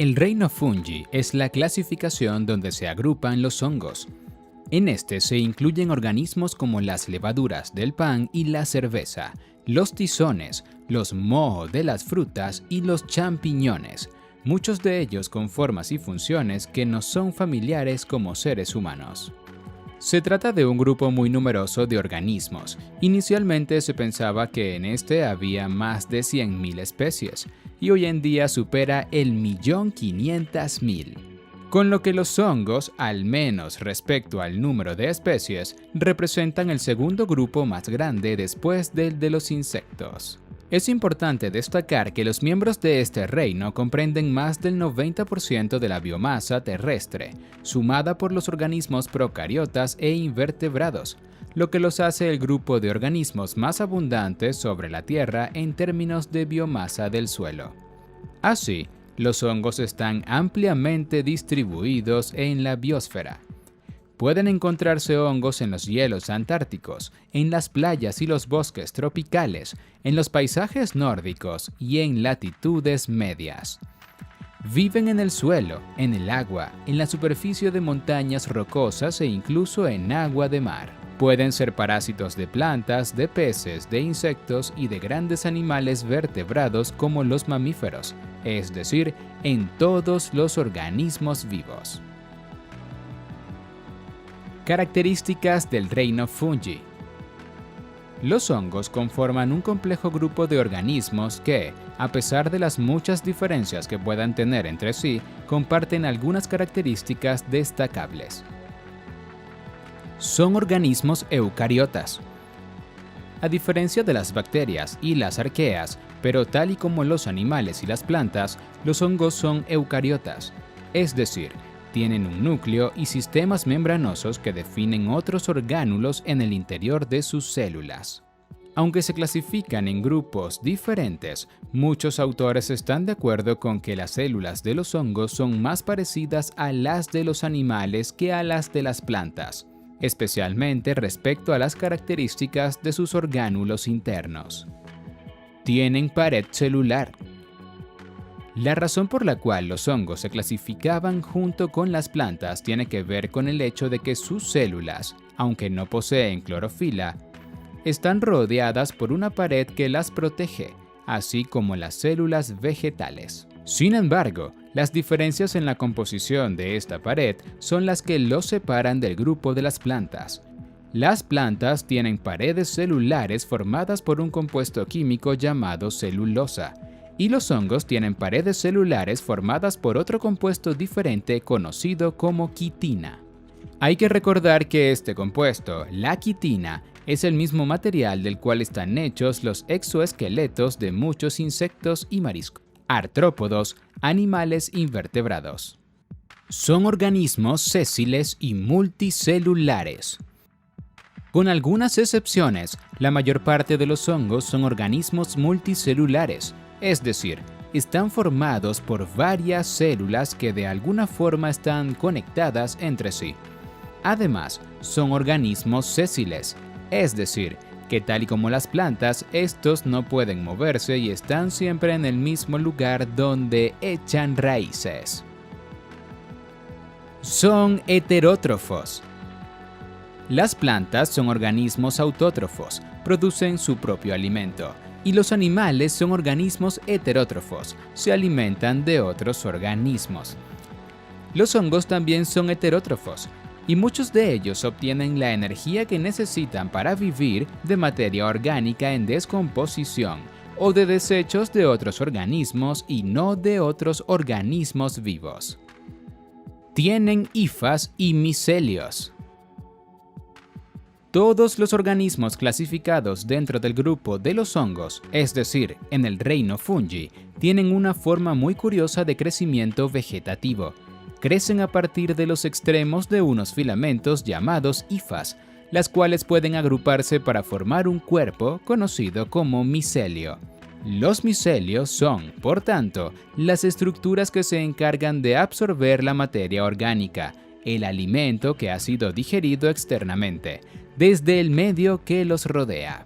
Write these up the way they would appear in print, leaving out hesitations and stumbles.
El reino fungi es la clasificación donde se agrupan los hongos. En este se incluyen organismos como las levaduras del pan y la cerveza, los tizones, los mohos de las frutas y los champiñones, muchos de ellos con formas y funciones que nos son familiares como seres humanos. Se trata de un grupo muy numeroso de organismos. Inicialmente se pensaba que en este había más de 100.000 especies, y hoy en día supera el 1.500.000. Con lo que los hongos, al menos respecto al número de especies, representan el segundo grupo más grande después del de los insectos. Es importante destacar que los miembros de este reino comprenden más del 90% de la biomasa terrestre, sumada por los organismos procariotas e invertebrados, lo que los hace el grupo de organismos más abundantes sobre la Tierra en términos de biomasa del suelo. Así, los hongos están ampliamente distribuidos en la biosfera. Pueden encontrarse hongos en los hielos antárticos, en las playas y los bosques tropicales, en los paisajes nórdicos y en latitudes medias. Viven en el suelo, en el agua, en la superficie de montañas rocosas e incluso en agua de mar. Pueden ser parásitos de plantas, de peces, de insectos y de grandes animales vertebrados como los mamíferos, es decir, en todos los organismos vivos. Características del reino fungi. Los hongos conforman un complejo grupo de organismos que, a pesar de las muchas diferencias que puedan tener entre sí, comparten algunas características destacables. Son organismos eucariotas. A diferencia de las bacterias y las arqueas, pero tal y como los animales y las plantas, los hongos son eucariotas, es decir, tienen un núcleo y sistemas membranosos que definen otros orgánulos en el interior de sus células. Aunque se clasifican en grupos diferentes, muchos autores están de acuerdo con que las células de los hongos son más parecidas a las de los animales que a las de las plantas, especialmente respecto a las características de sus orgánulos internos. Tienen pared celular. La razón por la cual los hongos se clasificaban junto con las plantas tiene que ver con el hecho de que sus células, aunque no poseen clorofila, están rodeadas por una pared que las protege, así como las células vegetales. Sin embargo, las diferencias en la composición de esta pared son las que los separan del grupo de las plantas. Las plantas tienen paredes celulares formadas por un compuesto químico llamado celulosa, y los hongos tienen paredes celulares formadas por otro compuesto diferente conocido como quitina. Hay que recordar que este compuesto, la quitina, es el mismo material del cual están hechos los exoesqueletos de muchos insectos y mariscos, artrópodos, animales invertebrados. Son organismos sésiles y multicelulares. Con algunas excepciones, la mayor parte de los hongos son organismos multicelulares, es decir, están formados por varias células que de alguna forma están conectadas entre sí. Además, son organismos sésiles, es decir, que tal y como las plantas, estos no pueden moverse y están siempre en el mismo lugar donde echan raíces. Son heterótrofos. Las plantas son organismos autótrofos, producen su propio alimento. Y los animales son organismos heterótrofos, se alimentan de otros organismos. Los hongos también son heterótrofos, y muchos de ellos obtienen la energía que necesitan para vivir de materia orgánica en descomposición o de desechos de otros organismos y no de otros organismos vivos. Tienen hifas y micelios. Todos los organismos clasificados dentro del grupo de los hongos, es decir, en el reino fungi, tienen una forma muy curiosa de crecimiento vegetativo. Crecen a partir de los extremos de unos filamentos llamados hifas, las cuales pueden agruparse para formar un cuerpo conocido como micelio. Los micelios son, por tanto, las estructuras que se encargan de absorber la materia orgánica, el alimento que ha sido digerido externamente, desde el medio que los rodea.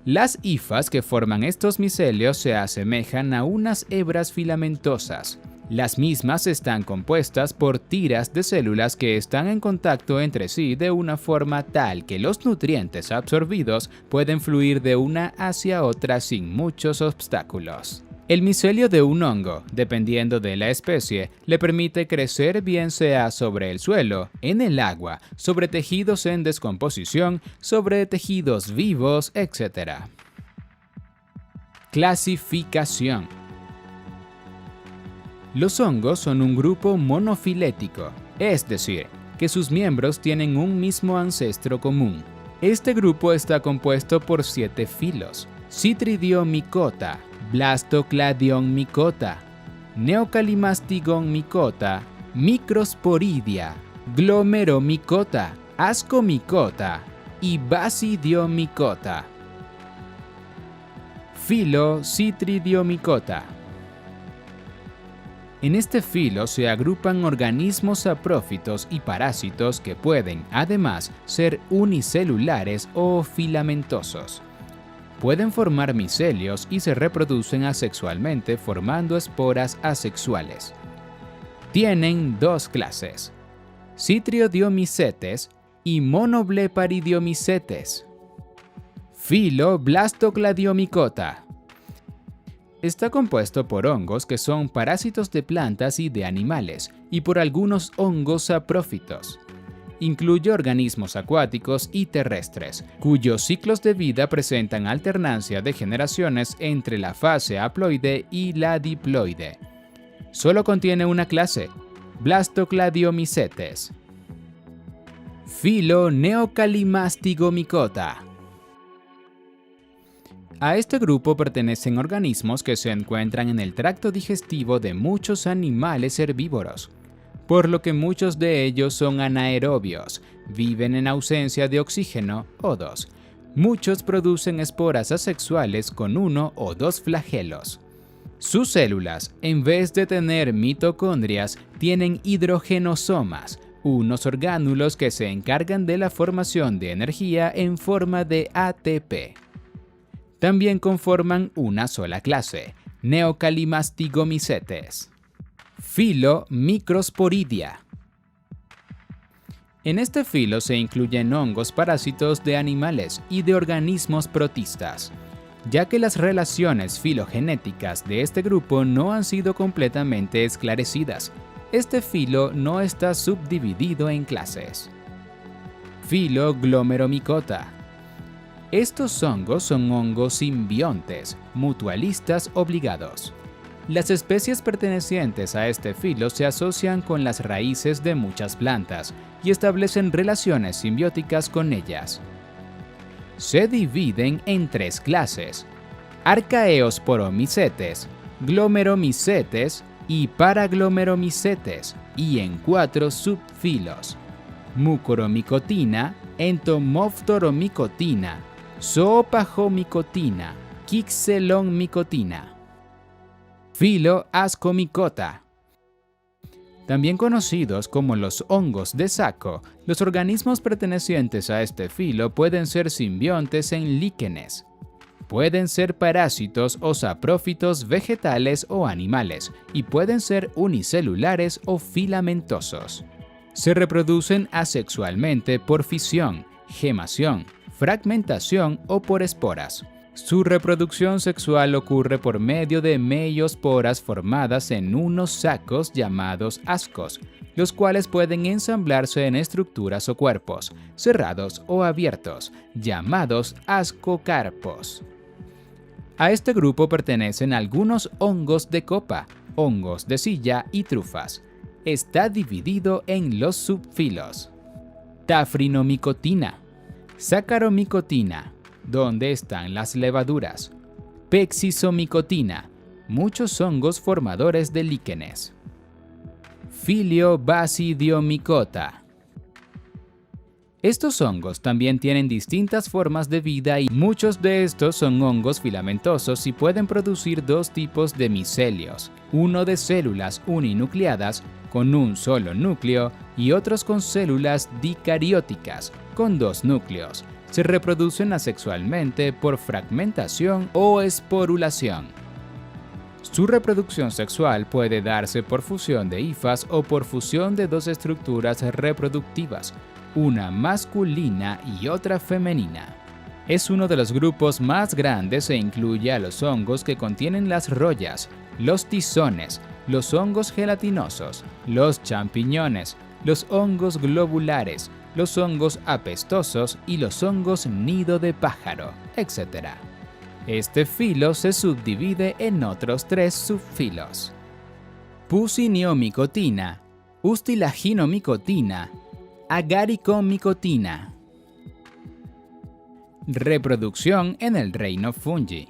Las hifas que forman estos micelios se asemejan a unas hebras filamentosas. Las mismas están compuestas por tiras de células que están en contacto entre sí de una forma tal que los nutrientes absorbidos pueden fluir de una hacia otra sin muchos obstáculos. El micelio de un hongo, dependiendo de la especie, le permite crecer bien sea sobre el suelo, en el agua, sobre tejidos en descomposición, sobre tejidos vivos, etc. Clasificación. Los hongos son un grupo monofilético, es decir, que sus miembros tienen un mismo ancestro común. Este grupo está compuesto por 7 filos: Chytridiomycota, Blastocladion mycota, Neocalymastigon mycota, Microsporidia, Glomeromycota, Ascomycota y Basidiomycota. Filo Chytridiomycota. En este filo se agrupan organismos saprófitos y parásitos que pueden, además, ser unicelulares o filamentosos. Pueden formar micelios y se reproducen asexualmente formando esporas asexuales. Tienen 2 clases: Chytridiomycetes y Monoblepharidiomicetes. Filo Blastocladiomycota. Está compuesto por hongos que son parásitos de plantas y de animales, y por algunos hongos saprófitos. Incluye organismos acuáticos y terrestres, cuyos ciclos de vida presentan alternancia de generaciones entre la fase haploide y la diploide. Solo contiene una clase, Blastocladiomycetes. Filo Neocalymastigomycota. A este grupo pertenecen organismos que se encuentran en el tracto digestivo de muchos animales herbívoros, por lo que muchos de ellos son anaerobios, viven en ausencia de oxígeno O2. Muchos producen esporas asexuales con 1 o 2 flagelos. Sus células, en vez de tener mitocondrias, tienen hidrogenosomas, unos orgánulos que se encargan de la formación de energía en forma de ATP. También conforman una sola clase, Neocalymastigomycetes. Filo Microsporidia. En este filo se incluyen hongos parásitos de animales y de organismos protistas. Ya que las relaciones filogenéticas de este grupo no han sido completamente esclarecidas, este filo no está subdividido en clases. Filo Glomeromycota. Estos hongos son hongos simbiontes, mutualistas obligados. Las especies pertenecientes a este filo se asocian con las raíces de muchas plantas y establecen relaciones simbióticas con ellas. Se dividen en 3 clases: Archaeosporomycetes, Glomeromycetes y Paraglomeromycetes, y en 4 subfilos: Mucoromycotina, Entomophthoromycotina, Zoophagomicotina, Quixelonmycotina. Filo Ascomycota. También conocidos como los hongos de saco, los organismos pertenecientes a este filo pueden ser simbiontes en líquenes. Pueden ser parásitos o saprófitos vegetales o animales, y pueden ser unicelulares o filamentosos. Se reproducen asexualmente por fisión, gemación, fragmentación o por esporas. Su reproducción sexual ocurre por medio de meiosporas formadas en unos sacos llamados ascos, los cuales pueden ensamblarse en estructuras o cuerpos, cerrados o abiertos, llamados ascocarpos. A este grupo pertenecen algunos hongos de copa, hongos de silla y trufas. Está dividido en los subfilos: Tafrinomycotina, Saccharomycotina, donde están las levaduras, Pexisomycotina, muchos hongos formadores de líquenes. Filio Basidiomycota. Estos hongos también tienen distintas formas de vida y muchos de estos son hongos filamentosos y pueden producir 2 tipos de micelios, uno de células uninucleadas con un solo núcleo y otros con células dicarióticas con 2 núcleos. Se reproducen asexualmente por fragmentación o esporulación. Su reproducción sexual puede darse por fusión de hifas o por fusión de dos estructuras reproductivas, una masculina y otra femenina. Es uno de los grupos más grandes e incluye a los hongos que contienen las rollas, los tizones, los hongos gelatinosos, los champiñones, los hongos globulares, los hongos apestosos y los hongos nido de pájaro, etc. Este filo se subdivide en otros 3 subfilos: Pusiniomicotina, Ustilaginomicotina, Agaricomycotina. Reproducción en el reino fungi.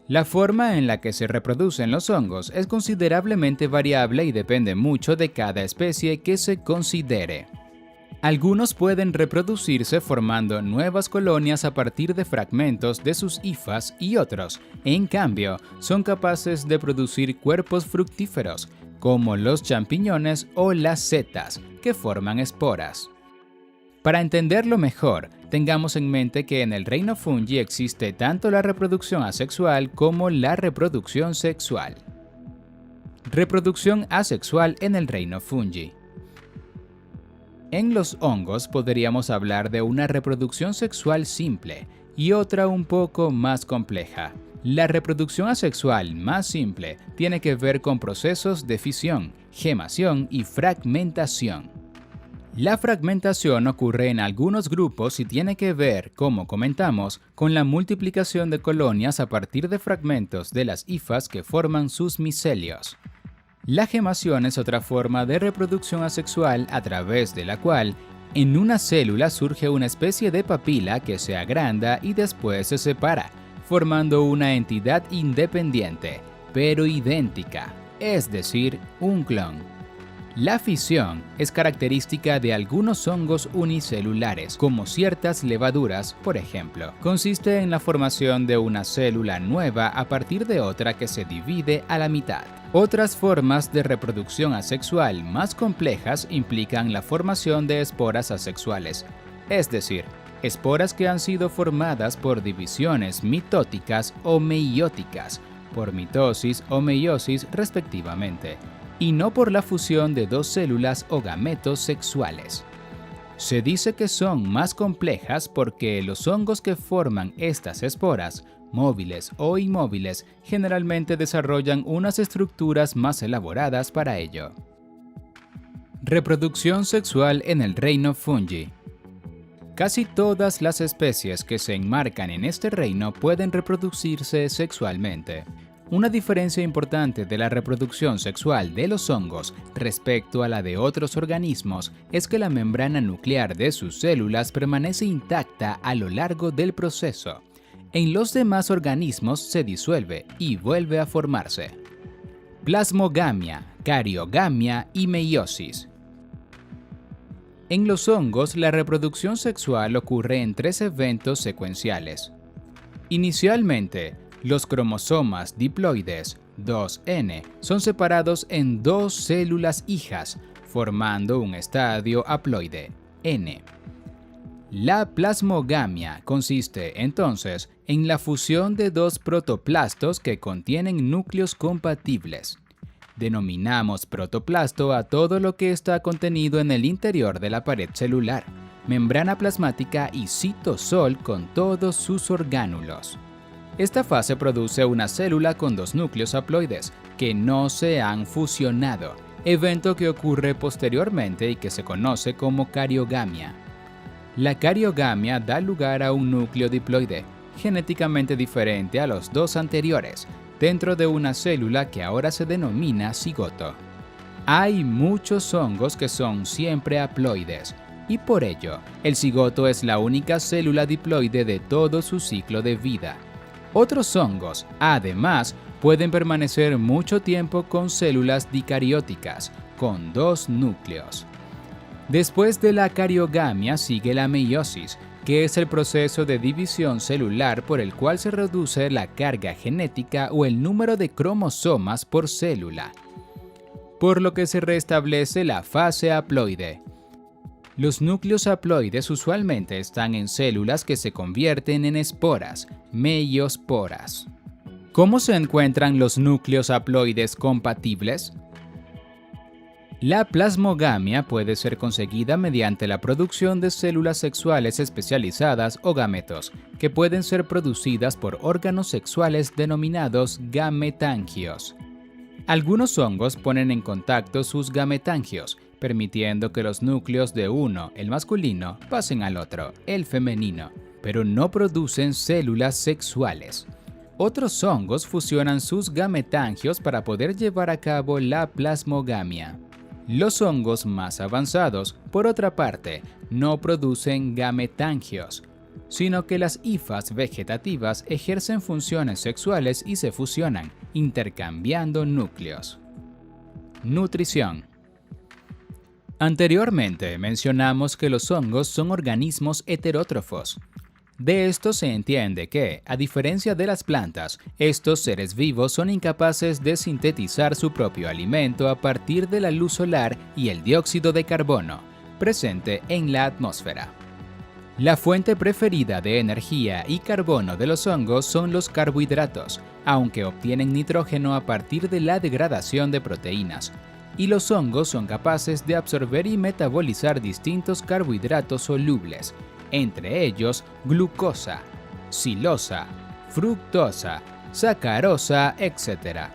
La forma en la que se reproducen los hongos es considerablemente variable y depende mucho de cada especie que se considere. Algunos pueden reproducirse formando nuevas colonias a partir de fragmentos de sus hifas y otros, en cambio, son capaces de producir cuerpos fructíferos, como los champiñones o las setas, que forman esporas. Para entenderlo mejor, tengamos en mente que en el reino fungi existe tanto la reproducción asexual como la reproducción sexual. Reproducción asexual en el reino fungi. En los hongos podríamos hablar de una reproducción sexual simple y otra un poco más compleja. La reproducción asexual más simple tiene que ver con procesos de fisión, gemación y fragmentación. La fragmentación ocurre en algunos grupos y tiene que ver, como comentamos, con la multiplicación de colonias a partir de fragmentos de las hifas que forman sus micelios. La gemación es otra forma de reproducción asexual a través de la cual en una célula surge una especie de papila que se agranda y después se separa, formando una entidad independiente, pero idéntica, es decir, un clon. La fisión es característica de algunos hongos unicelulares, como ciertas levaduras, por ejemplo. Consiste en la formación de una célula nueva a partir de otra que se divide a la mitad. Otras formas de reproducción asexual más complejas implican la formación de esporas asexuales, es decir, esporas que han sido formadas por divisiones mitóticas o meióticas, por mitosis o meiosis respectivamente, y no por la fusión de dos células o gametos sexuales. Se dice que son más complejas porque los hongos que forman estas esporas, móviles o inmóviles, generalmente desarrollan unas estructuras más elaboradas para ello. Reproducción sexual en el reino fungi. Casi todas las especies que se enmarcan en este reino pueden reproducirse sexualmente. Una diferencia importante de la reproducción sexual de los hongos respecto a la de otros organismos es que la membrana nuclear de sus células permanece intacta a lo largo del proceso. En los demás organismos se disuelve y vuelve a formarse. Plasmogamia, cariogamia y meiosis. En los hongos, la reproducción sexual ocurre en 3 eventos secuenciales. Inicialmente, los cromosomas diploides 2N son separados en 2 células hijas, formando un estadio haploide, N. La plasmogamia consiste, entonces, en la fusión de 2 protoplastos que contienen núcleos compatibles. Denominamos protoplasto a todo lo que está contenido en el interior de la pared celular, membrana plasmática y citosol con todos sus orgánulos. Esta fase produce una célula con 2 núcleos haploides que no se han fusionado, evento que ocurre posteriormente y que se conoce como cariogamia. La cariogamia da lugar a un núcleo diploide, genéticamente diferente a los 2 anteriores, dentro de una célula que ahora se denomina cigoto. Hay muchos hongos que son siempre haploides, y por ello, el cigoto es la única célula diploide de todo su ciclo de vida. Otros hongos, además, pueden permanecer mucho tiempo con células dicarióticas, con 2 núcleos. Después de la cariogamia sigue la meiosis, que es el proceso de división celular por el cual se reduce la carga genética o el número de cromosomas por célula, por lo que se restablece la fase haploide. Los núcleos haploides usualmente están en células que se convierten en esporas, meiosporas. ¿Cómo se encuentran los núcleos haploides compatibles? La plasmogamia puede ser conseguida mediante la producción de células sexuales especializadas o gametos, que pueden ser producidas por órganos sexuales denominados gametangios. Algunos hongos ponen en contacto sus gametangios, permitiendo que los núcleos de uno, el masculino, pasen al otro, el femenino, pero no producen células sexuales. Otros hongos fusionan sus gametangios para poder llevar a cabo la plasmogamia. Los hongos más avanzados, por otra parte, no producen gametangios, sino que las hifas vegetativas ejercen funciones sexuales y se fusionan, intercambiando núcleos. Nutrición. Anteriormente mencionamos que los hongos son organismos heterótrofos. De esto se entiende que, a diferencia de las plantas, estos seres vivos son incapaces de sintetizar su propio alimento a partir de la luz solar y el dióxido de carbono, presente en la atmósfera. La fuente preferida de energía y carbono de los hongos son los carbohidratos, aunque obtienen nitrógeno a partir de la degradación de proteínas, y los hongos son capaces de absorber y metabolizar distintos carbohidratos solubles, entre ellos glucosa, silosa, fructosa, sacarosa, etc.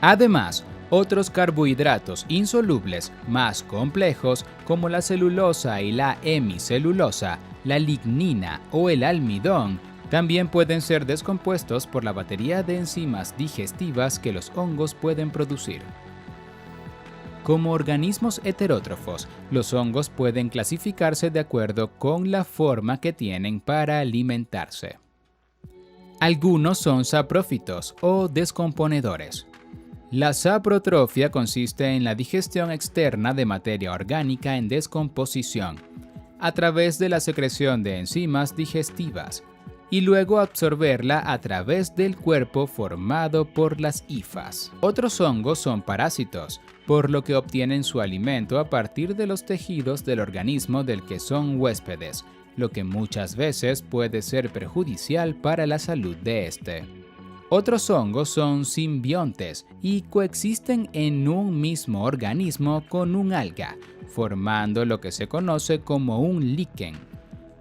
Además, otros carbohidratos insolubles más complejos como la celulosa y la hemicelulosa, la lignina o el almidón también pueden ser descompuestos por la batería de enzimas digestivas que los hongos pueden producir. Como organismos heterótrofos, los hongos pueden clasificarse de acuerdo con la forma que tienen para alimentarse. Algunos son saprófitos o descomponedores. La saprotrofia consiste en la digestión externa de materia orgánica en descomposición, a través de la secreción de enzimas digestivas, y luego absorberla a través del cuerpo formado por las hifas. Otros hongos son parásitos, por lo que obtienen su alimento a partir de los tejidos del organismo del que son huéspedes, lo que muchas veces puede ser perjudicial para la salud de este. Otros hongos son simbiontes y coexisten en un mismo organismo con un alga, formando lo que se conoce como un líquen.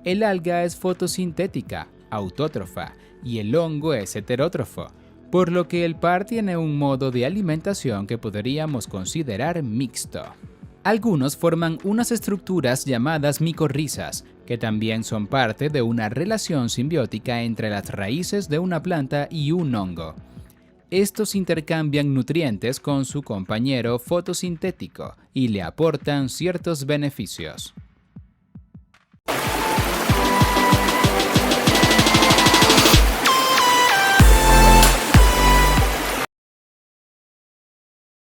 El alga es fotosintética, autótrofa, y el hongo es heterótrofo, por lo que el par tiene un modo de alimentación que podríamos considerar mixto. Algunos forman unas estructuras llamadas micorrizas, que también son parte de una relación simbiótica entre las raíces de una planta y un hongo. Estos intercambian nutrientes con su compañero fotosintético y le aportan ciertos beneficios.